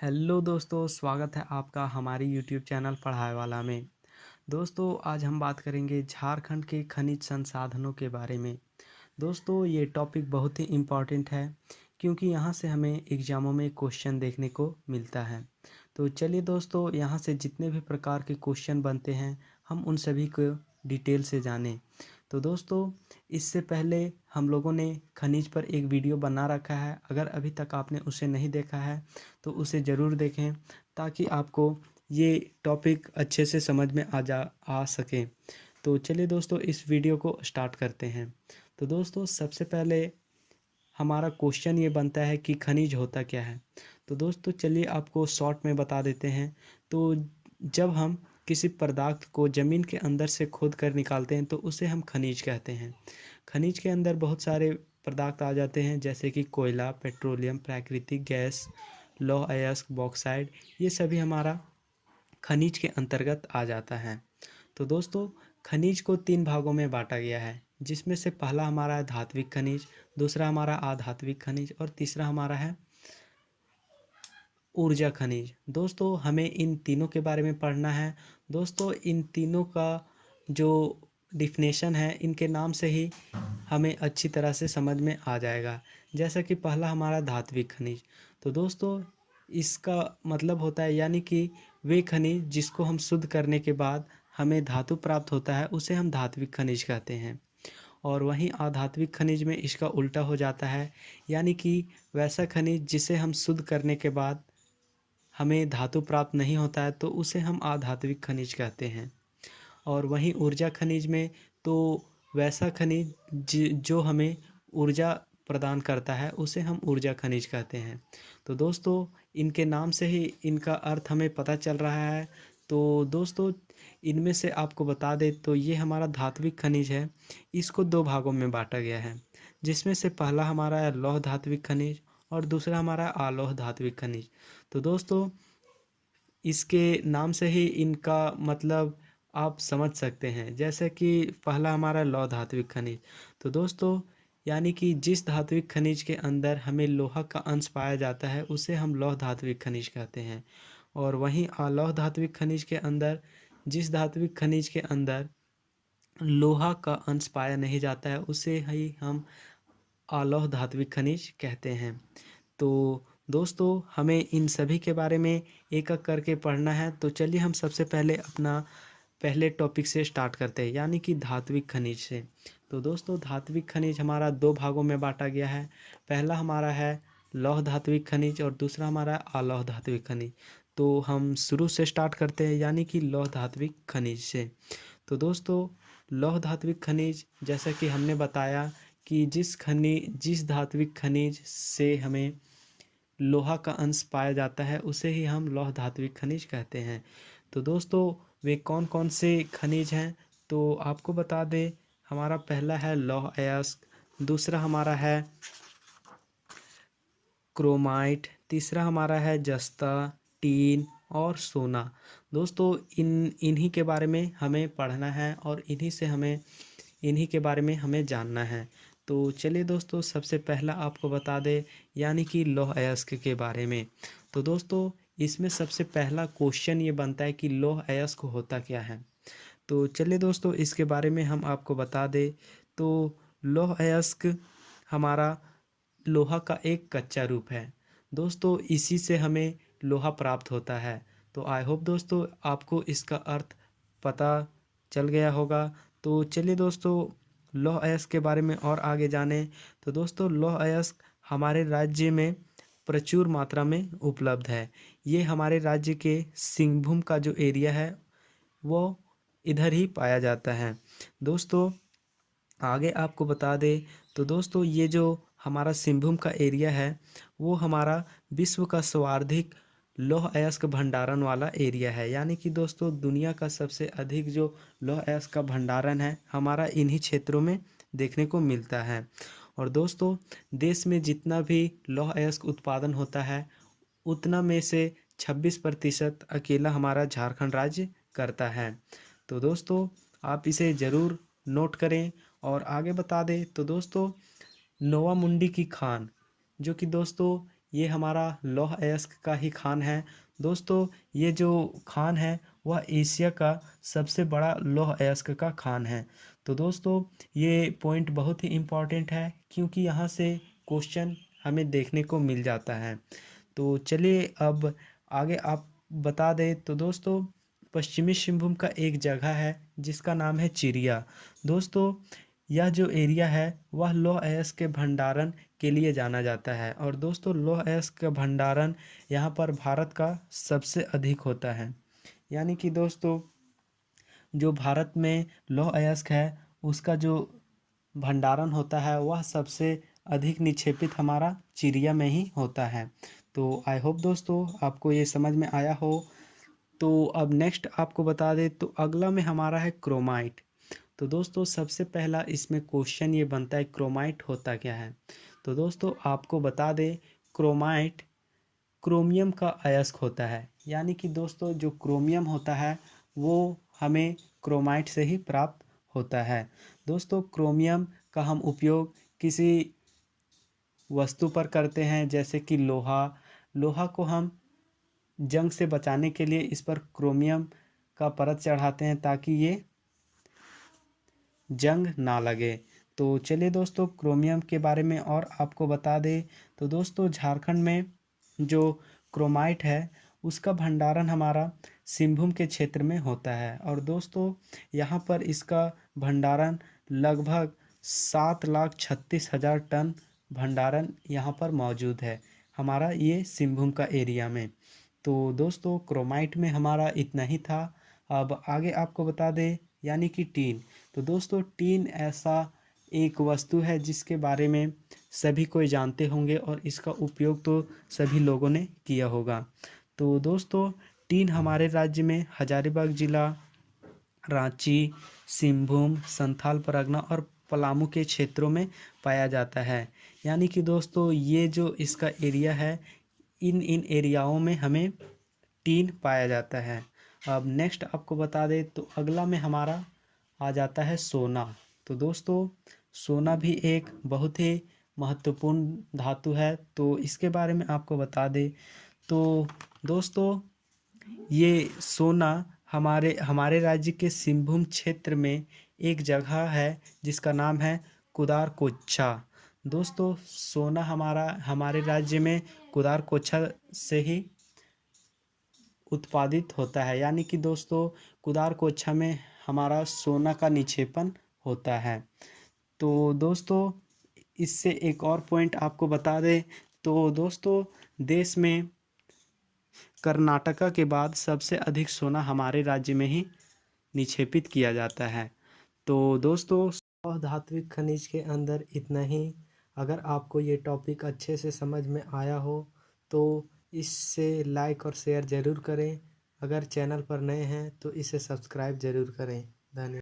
Hello दोस्तों, स्वागत है आपका हमारी यूट्यूब चैनल पढ़ाई वाला में। दोस्तों, आज हम बात करेंगे झारखंड के खनिज संसाधनों के बारे में। दोस्तों, ये टॉपिक बहुत ही इम्पॉर्टेंट है क्योंकि यहाँ से हमें एग्ज़ामों में क्वेश्चन देखने को मिलता है। तो चलिए दोस्तों, यहाँ से जितने भी प्रकार के क्वेश्चन बनते हैं हम उन सभी को डिटेल से जानें। तो दोस्तों, इससे पहले हम लोगों ने खनिज पर एक वीडियो बना रखा है। अगर अभी तक आपने उसे नहीं देखा है तो उसे ज़रूर देखें ताकि आपको ये टॉपिक अच्छे से समझ में आ सके। तो चलिए दोस्तों, इस वीडियो को स्टार्ट करते हैं। तो दोस्तों, सबसे पहले हमारा क्वेश्चन ये बनता है कि खनिज होता क्या है। तो दोस्तों, चलिए आपको शॉर्ट में बता देते हैं। तो जब हम किसी पदार्थ को ज़मीन के अंदर से खोद कर निकालते हैं तो उसे हम खनिज कहते हैं। खनिज के अंदर बहुत सारे पदार्थ आ जाते हैं, जैसे कि कोयला, पेट्रोलियम, प्राकृतिक गैस, लौह अयस्क, बॉक्साइड। ये सभी हमारा खनिज के अंतर्गत आ जाता है। तो दोस्तों, खनिज को 3 भागों में बांटा गया है, जिसमें से पहला हमारा है धात्विक खनिज, दूसरा हमारा अधात्विक खनिज और तीसरा हमारा है ऊर्जा खनिज। दोस्तों, हमें इन तीनों के बारे में पढ़ना है। दोस्तों, इन तीनों का जो डिफिनेशन है, इनके नाम से ही हमें अच्छी तरह से समझ में आ जाएगा। जैसा कि पहला हमारा धात्विक खनिज। तो दोस्तों, इसका मतलब होता है, यानी कि वे खनिज जिसको हम शुद्ध करने के बाद हमें धातु प्राप्त होता है, उसे हम धात्विक खनिज कहते हैं। और वहीं अधात्विक खनिज में इसका उल्टा हो जाता है, यानी कि वैसा खनिज जिसे हम शुद्ध करने के बाद हमें धातु प्राप्त नहीं होता है, तो उसे हम अधात्विक खनिज कहते हैं। और वहीं ऊर्जा खनिज में तो वैसा खनिज जो हमें ऊर्जा प्रदान करता है, उसे हम ऊर्जा खनिज कहते हैं। तो दोस्तों, इनके नाम से ही इनका अर्थ हमें पता चल रहा है। तो दोस्तों, इनमें से आपको बता दें तो ये हमारा धात्विक खनिज है। इसको 2 भागों में बांटा गया है, जिसमें से पहला हमारा है लौह धात्विक खनिज और दूसरा हमारा अलौह धात्विक खनिज। तो दोस्तों, इसके नाम से ही इनका मतलब आप समझ सकते हैं। जैसे कि पहला हमारा लौह धात्विक खनिज। तो दोस्तों, यानी कि जिस धात्विक खनिज के अंदर हमें लोहा का अंश पाया जाता है, उसे हम लौह धात्विक खनिज कहते हैं। और वहीं अलौह धात्विक खनिज के अंदर जिस धात्विक खनिज के अंदर लोहा का अंश पाया नहीं जाता है, उसे ही हम अलौह धात्विक खनिज कहते हैं। तो दोस्तों, हमें इन सभी के बारे में एक एक करके पढ़ना है। तो चलिए हम सबसे पहले अपना पहले टॉपिक से स्टार्ट करते हैं, यानी कि धात्विक खनिज से। तो दोस्तों, धात्विक खनिज हमारा 2 भागों में बांटा गया है। पहला हमारा है लौह धात्विक खनिज और दूसरा हमारा अलौह धात्विक खनिज। तो हम शुरू से स्टार्ट करते हैं, यानी कि लौह धात्विक खनिज से। तो दोस्तों, लौह धात्विक खनिज, जैसा कि हमने बताया कि जिस धात्विक खनिज से हमें लोहा का अंश पाया जाता है, उसे ही हम लौह धात्विक खनिज कहते हैं। तो दोस्तों, वे कौन कौन से खनिज हैं तो आपको बता दें। हमारा पहला है लौह अयस्क, दूसरा हमारा है क्रोमाइट, तीसरा हमारा है जस्ता, टीन और सोना। दोस्तों, इन्हीं के बारे में हमें पढ़ना है और इन्हीं के बारे में हमें जानना है। तो चलिए दोस्तों, सबसे पहला आपको बता दें, यानी कि लौह अयस्क के बारे में। तो दोस्तों, इसमें सबसे पहला क्वेश्चन ये बनता है कि लौह अयस्क होता क्या है। तो चलिए दोस्तों, इसके बारे में हम आपको बता दें। तो लौह अयस्क हमारा लोहा का एक कच्चा रूप है। दोस्तों, इसी से हमें लोहा प्राप्त होता है। तो आई होप दोस्तों, आपको इसका अर्थ पता चल गया होगा। तो चलिए दोस्तों, लौह अयस्क के बारे में और आगे जानें। तो दोस्तों, लौह अयस्क हमारे राज्य में प्रचुर मात्रा में उपलब्ध है। ये हमारे राज्य के सिंहभूम का जो एरिया है, वो इधर ही पाया जाता है। दोस्तों, आगे आपको बता दें तो दोस्तों, ये जो हमारा सिंहभूम का एरिया है, वो हमारा विश्व का सर्वाधिक लौह अयस्क भंडारण वाला एरिया है। यानी कि दोस्तों, दुनिया का सबसे अधिक जो लौह अयस्क का भंडारण है, हमारा इन्हीं क्षेत्रों में देखने को मिलता है। और दोस्तों, देश में जितना भी लौह अयस्क उत्पादन होता है, उतना में से 26% अकेला हमारा झारखंड राज्य करता है। तो दोस्तों, आप इसे ज़रूर नोट करें। और आगे बता दें तो दोस्तों, नोवा मुंडी की खान, जो कि दोस्तों ये हमारा लौह अयस्क का ही खान है। दोस्तों ये जो खान है वह एशिया का सबसे बड़ा लौह अयस्क का खान है। तो दोस्तों ये पॉइंट बहुत ही इम्पोर्टेंट है क्योंकि यहाँ से क्वेश्चन हमें देखने को मिल जाता है। तो चलिए अब आगे आप बता दें। तो दोस्तों पश्चिमी सिंहभूम का एक जगह है जिसका नाम है चिरिया। दोस्तों यह जो एरिया है वह लौह अयस्क के भंडारण के लिए जाना जाता है। और दोस्तों लौह अयस्क का भंडारण यहाँ पर भारत का सबसे अधिक होता है। यानी कि दोस्तों जो भारत में लौह अयस्क है उसका जो भंडारण होता है वह सबसे अधिक निक्षेपित हमारा चिरिया में ही होता है। तो आई होप दोस्तों आपको ये समझ में आया हो। तो अब नेक्स्ट आपको बता दें तो अगला में हमारा है क्रोमाइट। तो दोस्तों सबसे पहला इसमें क्वेश्चन ये बनता है क्रोमाइट होता क्या है। तो दोस्तों आपको बता दें क्रोमाइट क्रोमियम का अयस्क होता है। यानी कि दोस्तों जो क्रोमियम होता है वो हमें क्रोमाइट से ही प्राप्त होता है। दोस्तों क्रोमियम का हम उपयोग किसी वस्तु पर करते हैं जैसे कि लोहा को हम जंग से बचाने के लिए इस पर क्रोमियम का परत चढ़ाते हैं ताकि ये जंग ना लगे। तो चलिए दोस्तों क्रोमियम के बारे में और आपको बता दें। तो दोस्तों झारखंड में जो क्रोमाइट है उसका भंडारण हमारा सिंहभूम के क्षेत्र में होता है। और दोस्तों यहाँ पर इसका भंडारण लगभग 7,36,000 टन भंडारण यहाँ पर मौजूद है हमारा ये सिंहभूम का एरिया में। तो दोस्तों क्रोमाइट में हमारा इतना ही था। अब आगे आपको बता दें यानी कि टीन। तो दोस्तों टीन ऐसा एक वस्तु है जिसके बारे में सभी कोई जानते होंगे और इसका उपयोग तो सभी लोगों ने किया होगा। तो दोस्तों टीन हमारे राज्य में हजारीबाग जिला, रांची, सिंहभूम, संथाल परगना और पलामू के क्षेत्रों में पाया जाता है। यानी कि दोस्तों ये जो इसका एरिया है इन एरियाओं में हमें टीन पाया जाता है। अब नेक्स्ट आपको बता दें तो अगला में हमारा आ जाता है सोना। तो दोस्तों सोना भी एक बहुत ही महत्वपूर्ण धातु है। तो इसके बारे में आपको बता दें तो दोस्तों ये सोना हमारे हमारे राज्य के सिंहभूम क्षेत्र में एक जगह है जिसका नाम है कुदारकोच्चा। दोस्तों सोना हमारे राज्य में कुदारकोच्चा से ही उत्पादित होता है। यानी कि दोस्तों कुदारकोच्चा में हमारा सोना का निक्षेपण होता है। तो दोस्तों इससे एक और पॉइंट आपको बता दें तो दोस्तों देश में कर्नाटका के बाद सबसे अधिक सोना हमारे राज्य में ही निक्षेपित किया जाता है। तो दोस्तों धात्विक खनिज के अंदर इतना ही। अगर आपको ये टॉपिक अच्छे से समझ में आया हो तो इससे लाइक और शेयर ज़रूर करें। अगर चैनल पर नए हैं तो इसे सब्सक्राइब ज़रूर करें। धन्यवाद।